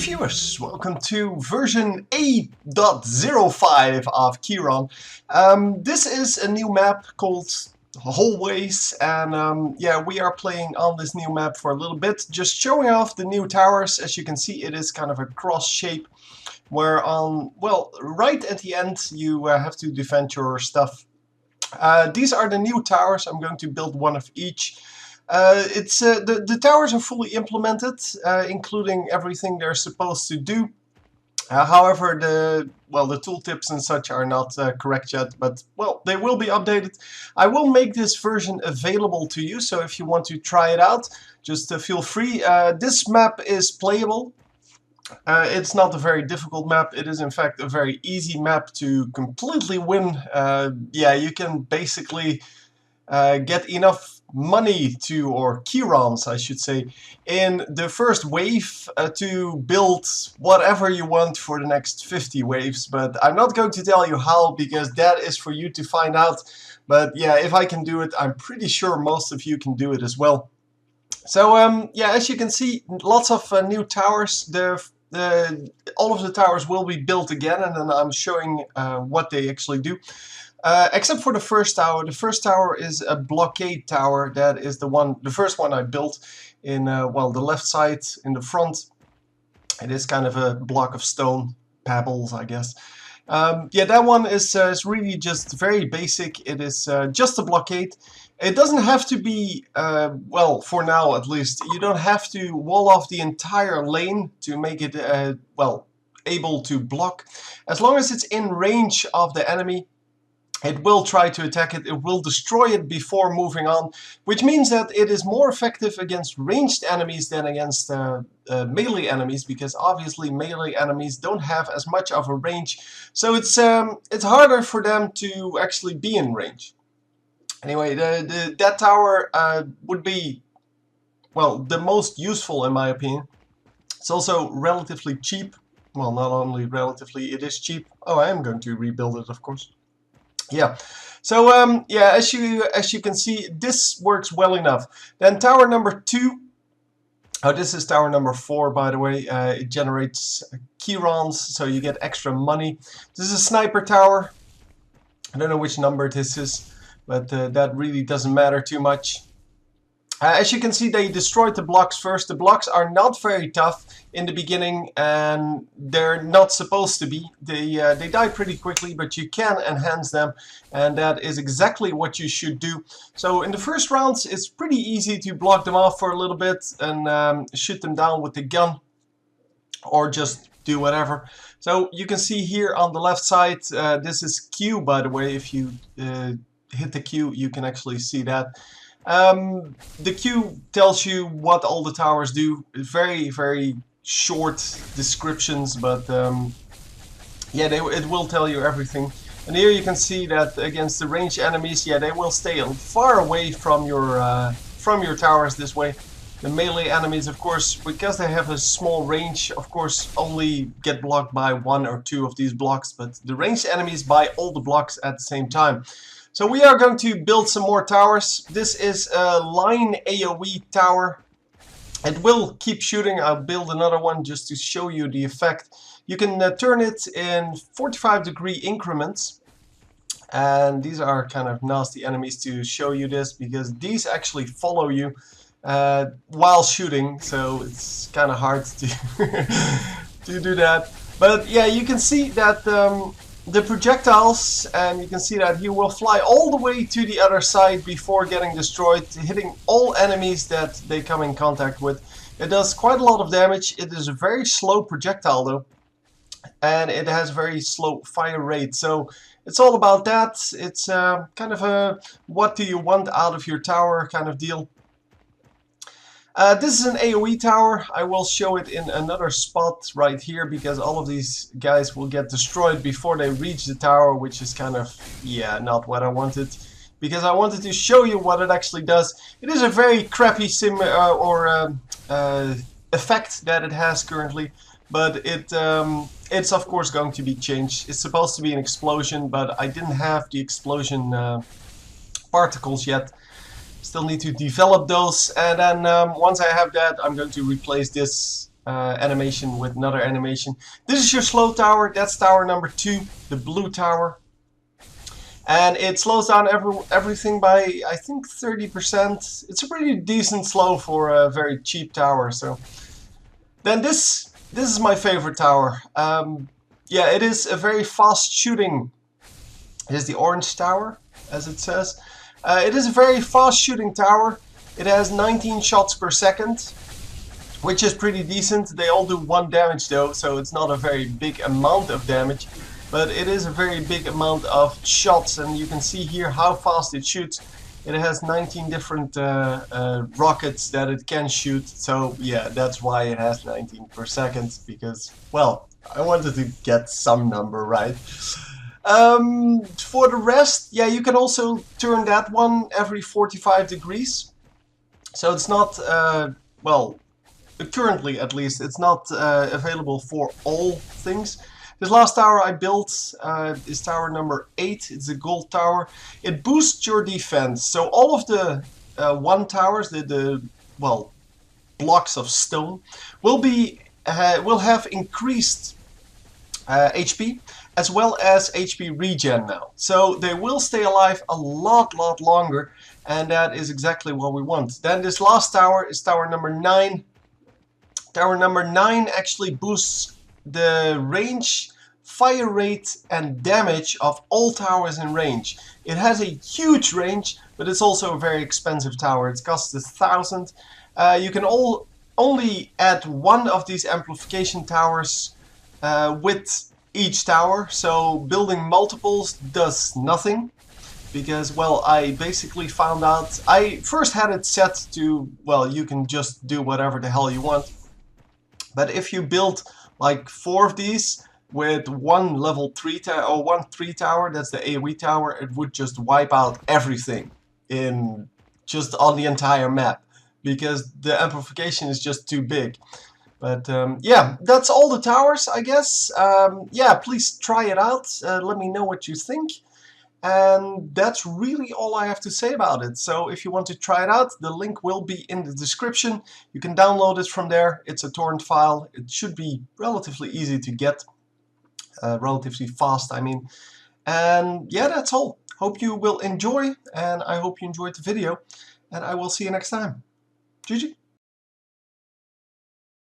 viewers, welcome to version A.05 of Keyron. This is a new map called Hallways, and yeah, we are playing on this new map for a little bit, just showing off the new towers. As you can see, it is kind of a cross shape, where on, well, right at the end you have to defend your stuff. These are the new towers. I'm going to build one of each. The towers are fully implemented, including everything they're supposed to do. However, the tooltips and such are not correct yet, but well, they will be updated. I will make this version available to you, so if you want to try it out, just feel free. This map is playable. It's not a very difficult map. It is in fact a very easy map to completely win. Yeah, you can basically get enough money to, or Keyrons I should say, in the first wave to build whatever you want for the next 50 waves. But I'm not going to tell you how, because that is for you to find out. But yeah, if I can do it, I'm pretty sure most of you can do it as well. So yeah, as you can see, lots of new towers. All of the towers will be built again, and then I'm showing what they actually do. Except for the first tower. The first tower is a blockade tower. That is the first one I built in, well, the left side in the front. It is kind of a block of stone, pebbles, I guess. Yeah, that one is really just very basic. It is just a blockade. It doesn't have to be, well, for now at least, you don't have to wall off the entire lane to make it, well, able to block. As long as it's in range of the enemy, it will try to attack it. It will destroy it before moving on, which means that it is more effective against ranged enemies than against melee enemies, because obviously melee enemies don't have as much of a range, so it's harder for them to actually be in range. Anyway, that tower would be, well, the most useful in my opinion. It's also relatively cheap. Well, not only relatively, it is cheap. Oh, I am going to rebuild it, of course. Yeah, so yeah, as you can see, this works well enough. Then tower number 2. Oh, this is tower number 4, by the way. It generates Keyrons, so you get extra money. This is a sniper tower. I don't know which number this is, but that really doesn't matter too much. As you can see, they destroyed the blocks first. The blocks are not very tough in the beginning, and they're not supposed to be. They die pretty quickly, but you can enhance them, and that is exactly what you should do. So in the first rounds, it's pretty easy to block them off for a little bit and shoot them down with the gun, or just do whatever. So you can see here on the left side, this is Q, by the way. If you hit the Q, you can actually see that. The Q tells you what all the towers do. Very, very short descriptions, but yeah, it will tell you everything. And here you can see that against the ranged enemies, yeah, they will stay far away from your towers this way. The melee enemies, of course, because they have a small range, of course, only get blocked by 1 or 2 of these blocks, but the ranged enemies buy all the blocks at the same time. So we are going to build some more towers. This is a line AoE tower. It will keep shooting. I'll build another one just to show you the effect. You can turn it in 45-degree increments. And these are kind of nasty enemies to show you this, because these actually follow you while shooting. So it's kind of hard to, to do that. But yeah, you can see that the projectiles, and you can see that he will fly all the way to the other side before getting destroyed, hitting all enemies that they come in contact with. It does quite a lot of damage. It is a very slow projectile though, and it has very slow fire rate. So it's all about that. It's kind of a what do you want out of your tower kind of deal. This is an AoE tower. I will show it in another spot right here, because all of these guys will get destroyed before they reach the tower, which is kind of, yeah, not what I wanted, because I wanted to show you what it actually does. It is a very crappy effect that it has currently, but it's of course going to be changed. It's supposed to be an explosion, but I didn't have the explosion particles yet. Still need to develop those, and then once I have that, I'm going to replace this animation with another animation. This is your slow tower. That's tower number 2, the blue tower. And it slows down everything by, I think, 30%. It's a pretty decent slow for a very cheap tower. So then this is my favorite tower. Yeah, it is a very fast shooting. It is the orange tower, as it says. It is a very fast shooting tower. It has 19 shots per second, which is pretty decent. They all do 1 damage though, so it's not a very big amount of damage. But it is a very big amount of shots, and you can see here how fast it shoots. It has 19 different rockets that it can shoot, so yeah, that's why it has 19 per second, because, well, I wanted to get some number right. For the rest, yeah, you can also turn that one every 45 degrees. So it's not, well, currently at least, it's not available for all things. This last tower I built is tower number 8. It's a gold tower. It boosts your defense. So all of the 1 towers, the well, blocks of stone, will have increased HP as well as HP regen now. So they will stay alive a lot longer, and that is exactly what we want. Then this last tower is tower number 9. Tower number 9 actually boosts the range, fire rate and damage of all towers in range. It has a huge range, but it's also a very expensive tower. It costs 1,000. You can only add 1 of these amplification towers with each tower, so building multiples does nothing. Because, well, I basically found out, I first had it set to, well, you can just do whatever the hell you want. But if you build like 4 of these with 1 level 3 tower or 1 3 tower, that's the AoE tower, it would just wipe out everything in just on the entire map, because the amplification is just too big. But yeah, that's all the towers, I guess. Yeah, please try it out. Let me know what you think. And that's really all I have to say about it. So if you want to try it out, the link will be in the description. You can download it from there. It's a torrent file. It should be relatively easy to get. Relatively fast, I mean. And yeah, that's all. Hope you will enjoy, and I hope you enjoyed the video. And I will see you next time. GG.